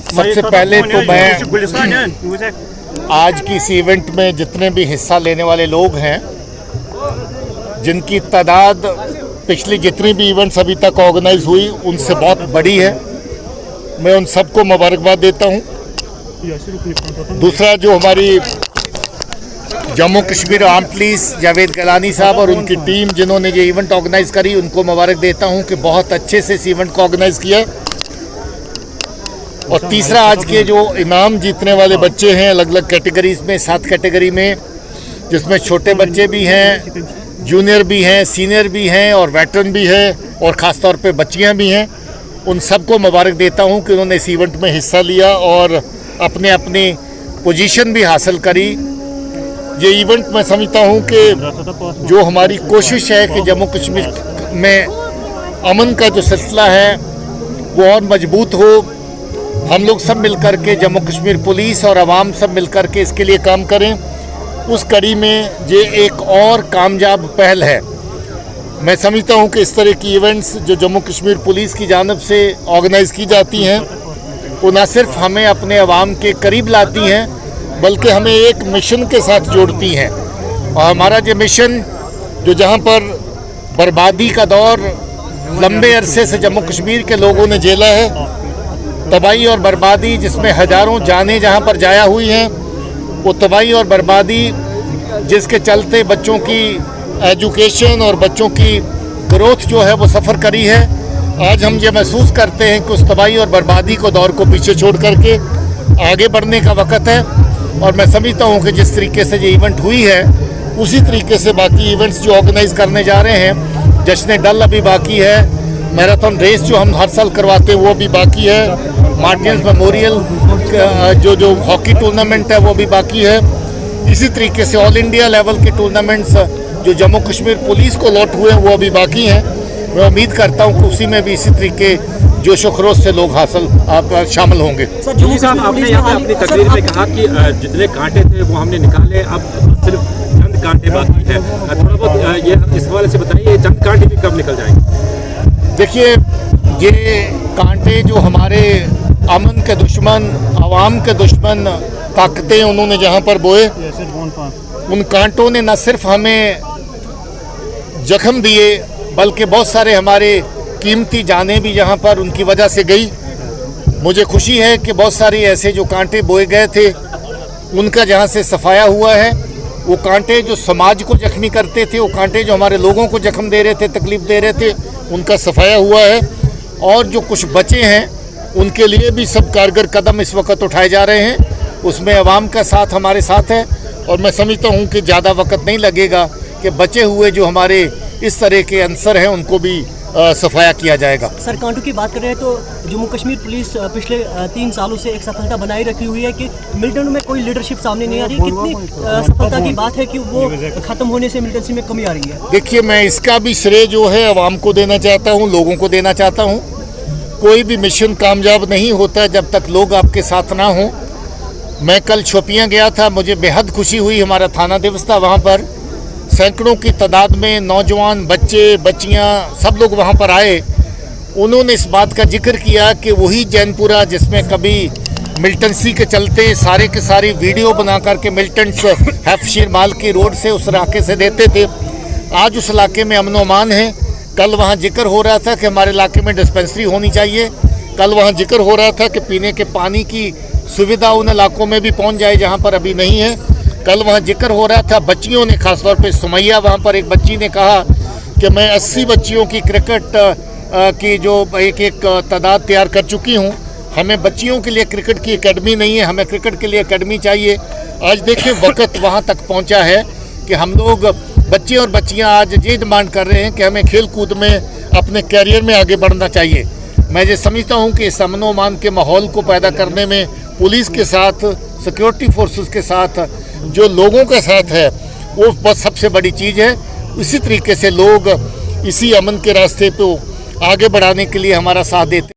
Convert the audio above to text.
सबसे पहले तो मैं आज की इस इवेंट में जितने भी हिस्सा लेने वाले लोग हैं, जिनकी तादाद पिछली जितनी भी इवेंट्स अभी तक ऑर्गेनाइज हुई उनसे बहुत बड़ी है, मैं उन सबको मुबारकबाद देता हूं। दूसरा, जो हमारी जम्मू कश्मीर आर्म पुलिस जावेद गलानी साहब और उनकी टीम जिन्होंने ये इवेंट ऑर्गेनाइज करी, उनको मुबारक देता हूं कि बहुत अच्छे से इस इवेंट को ऑर्गेनाइज किया। और तीसरा, आज के जो इनाम जीतने वाले बच्चे हैं अलग अलग कैटेगरीज में, 7 कैटेगरी में, जिसमें छोटे बच्चे भी हैं, जूनियर भी हैं, सीनियर भी हैं और वेटरन भी है और ख़ास तौर पे बच्चियां भी हैं, उन सबको मुबारक देता हूं कि उन्होंने इस इवेंट में हिस्सा लिया और अपने अपनी पोजीशन भी हासिल करी। ये इवेंट मैं समझता हूं कि जो हमारी कोशिश है कि जम्मू कश्मीर में अमन का जो सिलसिला है वो और मजबूत हो, हम लोग सब मिलकर के, जम्मू कश्मीर पुलिस और आवाम सब मिलकर के इसके लिए काम करें। उस कड़ी में ये एक और कामयाब पहल है। मैं समझता हूं कि इस तरह की इवेंट्स जो जम्मू कश्मीर पुलिस की जानिब से ऑर्गेनाइज़ की जाती हैं, वो न सिर्फ हमें अपने आवाम के करीब लाती हैं बल्कि हमें एक मिशन के साथ जोड़ती हैं। और हमारा जो मिशन, जो जहां पर बर्बादी का दौर लंबे अरसे से जम्मू कश्मीर के लोगों ने झेला है, तबाही और बर्बादी जिसमें हज़ारों जानें जहां पर जाया हुई हैं, वो तबाही और बर्बादी जिसके चलते बच्चों की एजुकेशन और बच्चों की ग्रोथ जो है वो सफ़र करी है, आज हम ये महसूस करते हैं कि उस तबाही और बर्बादी को दौर को पीछे छोड़ करके आगे बढ़ने का वक़्त है। और मैं समझता हूँ कि जिस तरीके से ये इवेंट हुई है उसी तरीके से बाकी इवेंट्स जो ऑर्गेनाइज़ करने जा रहे हैं, जश्न डल अभी बाकी है, मैराथन रेस जो हम हर साल करवाते हैं वो भी बाकी है, मार्टिन्स मेमोरियल जो हॉकी टूर्नामेंट है वो भी बाकी है। इसी तरीके से ऑल इंडिया लेवल के टूर्नामेंट्स जो जम्मू कश्मीर पुलिस को लॉट हुए हैं वो अभी बाकी हैं। मैं उम्मीद करता हूँ कि उसी में भी इसी तरीके जोश व खरोश से लोग आप शामिल होंगे। जी साहब, आपने यहाँ पे अपनी तकरीर में कहा कि जितने कांटे थे वो हमने निकाले, अब सिर्फ चंद कांटे बाकी हैं। थोड़ा बहुत ये इस हवाले से बताइए, चंद कांटे भी कब निकल जाएंगे? देखिए, ये कांटे जो हमारे अमन के दुश्मन, आवाम के दुश्मन ताकतें उन्होंने जहाँ पर बोए, उन कांटों ने न सिर्फ हमें जख्म दिए बल्कि बहुत सारे हमारे कीमती जानें भी यहाँ पर उनकी वजह से गई। मुझे खुशी है कि बहुत सारे ऐसे जो कांटे बोए गए थे उनका जहाँ से सफाया हुआ है। वो कांटे जो समाज को जख्मी करते थे, वो कांटे जो हमारे लोगों को जख्म दे रहे थे, तकलीफ़ दे रहे थे, उनका सफाया हुआ है। और जो कुछ बचे हैं उनके लिए भी सब कारगर कदम इस वक्त उठाए जा रहे हैं। उसमें अवाम का साथ हमारे साथ है और मैं समझता हूँ कि ज़्यादा वक्त नहीं लगेगा कि बचे हुए जो हमारे इस तरह के अंसर हैं उनको भी सफाया किया जाएगा। सर, कांटों की बात कर रहे हैं तो जम्मू कश्मीर पुलिस पिछले 3 सालों से एक सफलता बनाए रखी हुई है कि मिलिटेंट में कोई लीडरशिप सामने नहीं आ रही। कितनी सफलता की बात है कि वो ख़त्म होने से मिलिटेंसी में कमी आ रही है? देखिए, मैं इसका भी श्रेय जो है अवाम को देना चाहता हूँ, लोगों को देना चाहता हूँ। कोई भी मिशन कामयाब नहीं होता जब तक लोग आपके साथ ना हों। मैं कल शोपियाँ गया था, मुझे बेहद खुशी हुई। हमारा थाना दिवस था, वहाँ पर सैकड़ों की तादाद में नौजवान, बच्चे, बच्चियाँ सब लोग वहाँ पर आए। उन्होंने इस बात का जिक्र किया कि वही जैनपुरा जिसमें कभी मिलिटेंसी के चलते सारे के सारी वीडियो बना करके मिलिटेंट्स हैफशीर माल की रोड से उस इलाके से देते थे, आज उस इलाके में अमन अमान है। कल वहाँ जिक्र हो रहा था कि हमारे इलाके में डिस्पेंसरी होनी चाहिए। कल वहाँ जिक्र हो रहा था कि पीने के पानी की सुविधा उन इलाकों में भी पहुँच जाए जहाँ पर अभी नहीं है। कल वहाँ जिक्र हो रहा था, बच्चियों ने, ख़ासतौर पे सुमैया, वहाँ पर एक बच्ची ने कहा कि मैं 80 बच्चियों की क्रिकेट की जो एक तादाद तैयार कर चुकी हूँ। हमें बच्चियों के लिए क्रिकेट की एकेडमी नहीं है, हमें क्रिकेट के लिए एकेडमी चाहिए। आज देखिए वक्त वहाँ तक पहुँचा है कि हम लोग, बच्चे और बच्चियाँ आज ये डिमांड कर रहे हैं कि हमें खेल कूद में अपने कैरियर में आगे बढ़ना चाहिए। मैं ये समझता हूँ कि इस अमन अमान के माहौल को पैदा करने में पुलिस के साथ, सिक्योरिटी फोर्सेस के साथ, जो लोगों के साथ है, वो बस सबसे बड़ी चीज़ है। इसी तरीके से लोग इसी अमन के रास्ते पे आगे बढ़ाने के लिए हमारा साथ देते हैं।